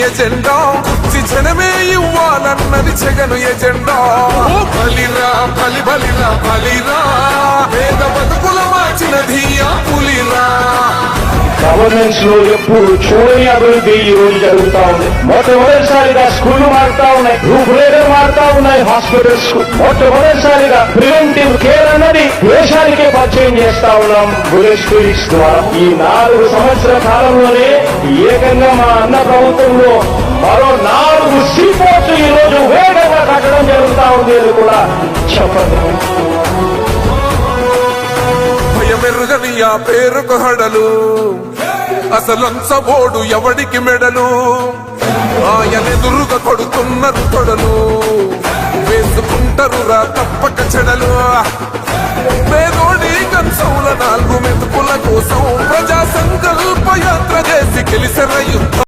Agenda కుర్చి జనమే ఇవ్వాలన్నది Jagan agenda బలిరా బలి బలిరా బలిరా పేద బతుకుల మార్చినది ఆ పులిరా గవర్నెన్స్ లో ఎప్పుడు చూడని అభివృద్ధి ఈ రోజు జరుగుతా ఉంది. మొట్టమొదటిసారిగా స్కూళ్లు మారుతా ఉన్నాయి, రూపురేఖలు మారుతా ఉన్నాయి, హాస్పిటల్స్ మొట్టమొదటిసారిగా ప్రివెంటివ్ కేర్ అన్నది దేశానికే పరిచయం చేస్తా ఉన్నాం బుల్లెట్ క్లినిక్స్ ద్వారా. ఈ 4 సంవత్సరాల కాలంలోనే ఏకంగా మా అన్న ప్రభుత్వంలో మరో 4 సీపోర్ట్స్ ఈ రోజు వేగంగా కట్టడం జరుగుతా ఉంది అని కూడా చెప్పండి. భయమెరుగని ఆ పేరుకు హడలు అసలంచబోడు ఎవడికి మెడలు ఆయనెదురుగా కొడుతున్నారు తొడలు వేసుకుంటారు రా తప్పక చెడలు పేదోడి కంచంల 4 మెతుకుల కోసం ప్రజా సంకల్ప యాత్ర చేసి గెలిసిన యుద్ధం